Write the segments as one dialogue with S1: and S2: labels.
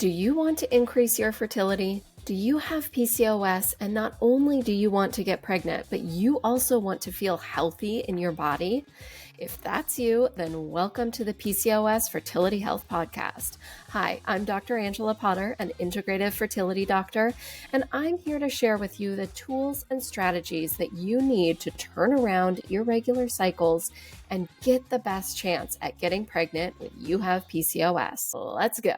S1: Do you want to increase your fertility? Do you have PCOS, and not only do you want to get pregnant, but you also want to feel healthy in your body? If that's you, then welcome to the PCOS Fertility Health Podcast. Hi, I'm Dr. Angela Potter, an integrative fertility doctor, and I'm here to share with you the tools and strategies that you need to turn around irregular cycles and get the best chance at getting pregnant when you have PCOS. Let's go.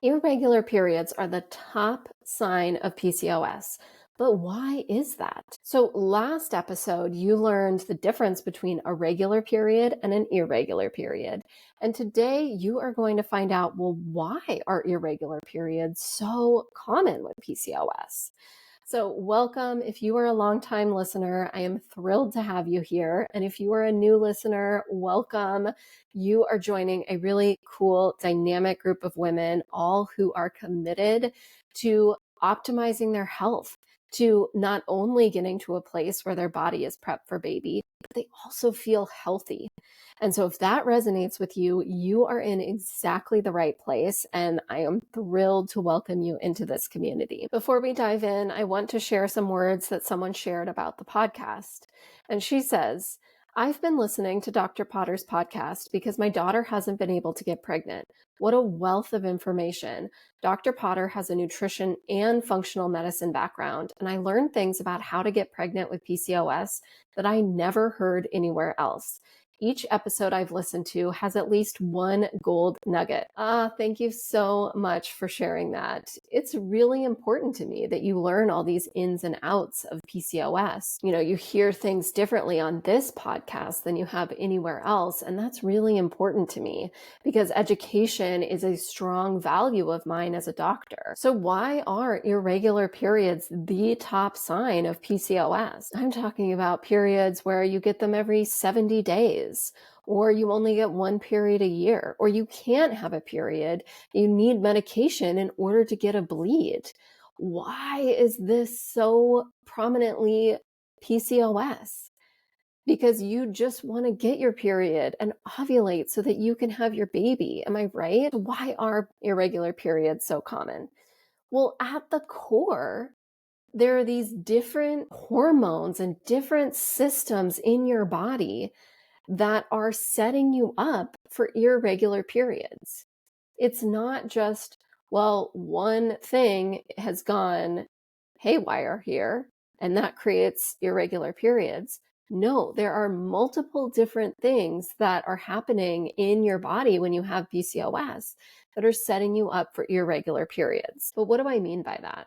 S1: Irregular periods are the top sign of PCOS. But why is that? So last episode, you learned the difference between a regular period and an irregular period. And today you are going to find out, well, why are irregular periods so common with PCOS? So welcome. If you are a longtime listener, I am thrilled to have you here. And if you are a new listener, welcome. You are joining a really cool, dynamic group of women, all who are committed to optimizing their health, to not only getting to a place where their body is prepped for baby, but they also feel healthy. And so if that resonates with you, you are in exactly the right place. And I am thrilled to welcome you into this community. Before we dive in, I want to share some words that someone shared about the podcast. And she says, I've been listening to Dr. Potter's podcast because my daughter hasn't been able to get pregnant. What a wealth of information. Dr. Potter has a nutrition and functional medicine background, and I learned things about how to get pregnant with PCOS that I never heard anywhere else. Each episode I've listened to has at least one gold nugget. Thank you so much for sharing that. It's really important to me that you learn all these ins and outs of PCOS. You know, you hear things differently on this podcast than you have anywhere else. And that's really important to me because education is a strong value of mine as a doctor. So why are irregular periods the top sign of PCOS? I'm talking about periods where you get them every 70 days. Or you only get one period a year, or you can't have a period. You need medication in order to get a bleed. Why is this so prominently PCOS? Because you just want to get your period and ovulate so that you can have your baby. Am I right? Why are irregular periods so common? Well, at the core, there are these different hormones and different systems in your body that are setting you up for irregular periods. It's not just, well, one thing has gone haywire here and that creates irregular periods. No, there are multiple different things that are happening in your body when you have PCOS that are setting you up for irregular periods. But what do I mean by that?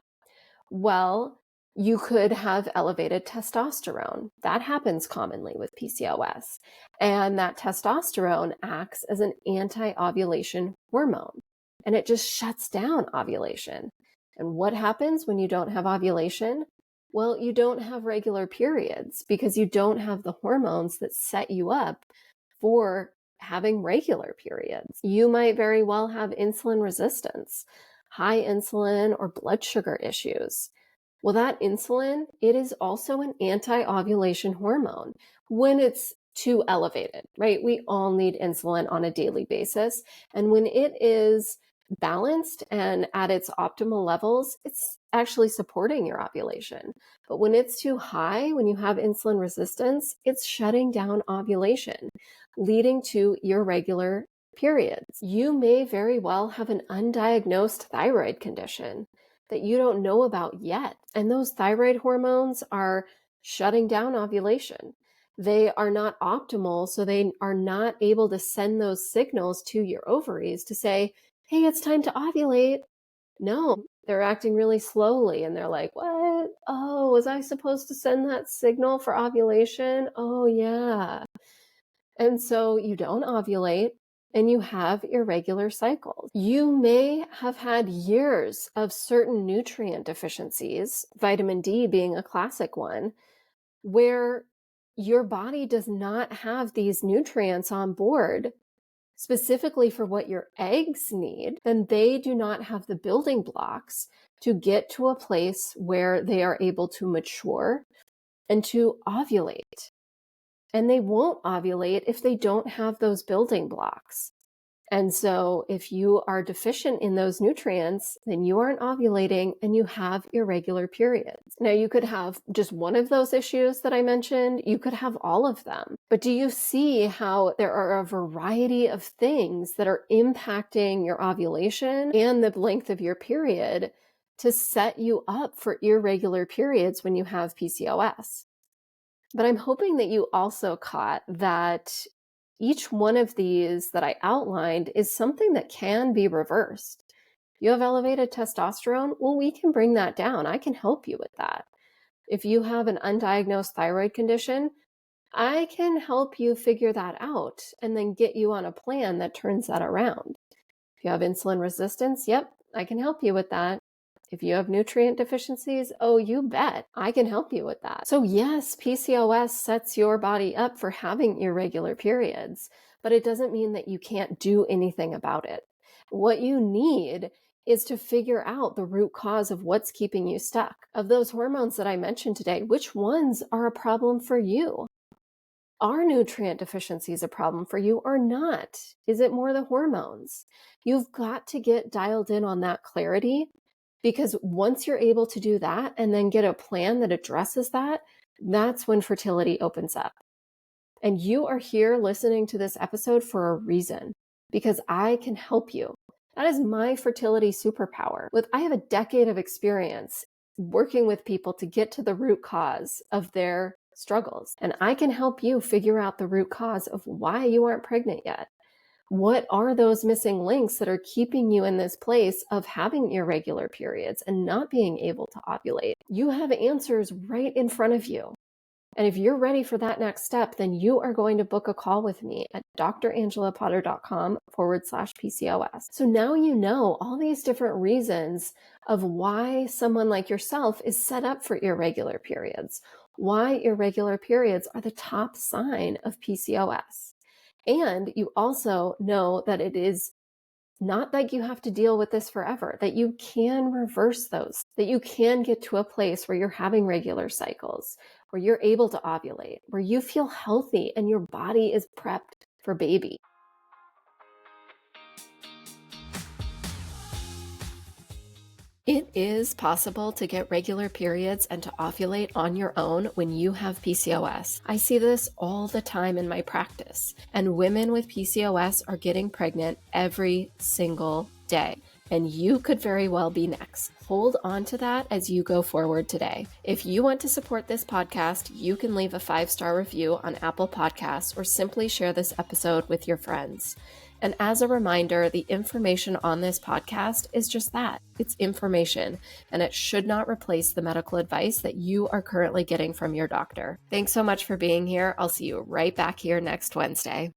S1: Well, you could have elevated testosterone. That happens commonly with PCOS. And that testosterone acts as an anti-ovulation hormone, and it just shuts down ovulation. And what happens when you don't have ovulation? Well, you don't have regular periods because you don't have the hormones that set you up for having regular periods. You might very well have insulin resistance, high insulin, or blood sugar issues. Well, that insulin, it is also an anti-ovulation hormone when it's too elevated, right? We all need insulin on a daily basis. And when it is balanced and at its optimal levels, it's actually supporting your ovulation. But when it's too high, when you have insulin resistance, it's shutting down ovulation, leading to irregular periods. You may very well have an undiagnosed thyroid condition that you don't know about yet. And those thyroid hormones are shutting down ovulation. They are not optimal, so they are not able to send those signals to your ovaries to say, hey, it's time to ovulate. No, they're acting really slowly and they're like, what? Oh, was I supposed to send that signal for ovulation? Oh, yeah. And so you don't ovulate and you have irregular cycles. You may have had years of certain nutrient deficiencies, vitamin D being a classic one, where your body does not have these nutrients on board specifically for what your eggs need, then they do not have the building blocks to get to a place where they are able to mature and to ovulate. And they won't ovulate if they don't have those building blocks. And so if you are deficient in those nutrients, then you aren't ovulating and you have irregular periods. Now, you could have just one of those issues that I mentioned. You could have all of them. But do you see how there are a variety of things that are impacting your ovulation and the length of your period to set you up for irregular periods when you have PCOS? But I'm hoping that you also caught that each one of these that I outlined is something that can be reversed. You have elevated testosterone? Well, we can bring that down. I can help you with that. If you have an undiagnosed thyroid condition, I can help you figure that out and then get you on a plan that turns that around. If you have insulin resistance, yep, I can help you with that. If you have nutrient deficiencies, oh, you bet, I can help you with that. So yes, PCOS sets your body up for having irregular periods, but it doesn't mean that you can't do anything about it. What you need is to figure out the root cause of what's keeping you stuck. Of those hormones that I mentioned today, which ones are a problem for you? Are nutrient deficiencies a problem for you or not? Is it more the hormones? You've got to get dialed in on that clarity, because once you're able to do that and then get a plan that addresses that, that's when fertility opens up. And you are here listening to this episode for a reason, because I can help you. That is my fertility superpower. I have a decade of experience working with people to get to the root cause of their struggles. And I can help you figure out the root cause of why you aren't pregnant yet. What are those missing links that are keeping you in this place of having irregular periods and not being able to ovulate? You have answers right in front of you. And if you're ready for that next step, then you are going to book a call with me at drangelapotter.com/PCOS. So now you know all these different reasons of why someone like yourself is set up for irregular periods, why irregular periods are the top sign of PCOS. And you also know that it is not like you have to deal with this forever, that you can reverse those, that you can get to a place where you're having regular cycles, where you're able to ovulate, where you feel healthy and your body is prepped for baby. It is possible to get regular periods and to ovulate on your own when you have PCOS. I see this all the time in my practice, and women with PCOS are getting pregnant every single day. And you could very well be next. Hold on to that as you go forward today. If you want to support this podcast, you can leave a 5-star review on Apple Podcasts or simply share this episode with your friends. And as a reminder, the information on this podcast is just that. It's information, and it should not replace the medical advice that you are currently getting from your doctor. Thanks so much for being here. I'll see you right back here next Wednesday.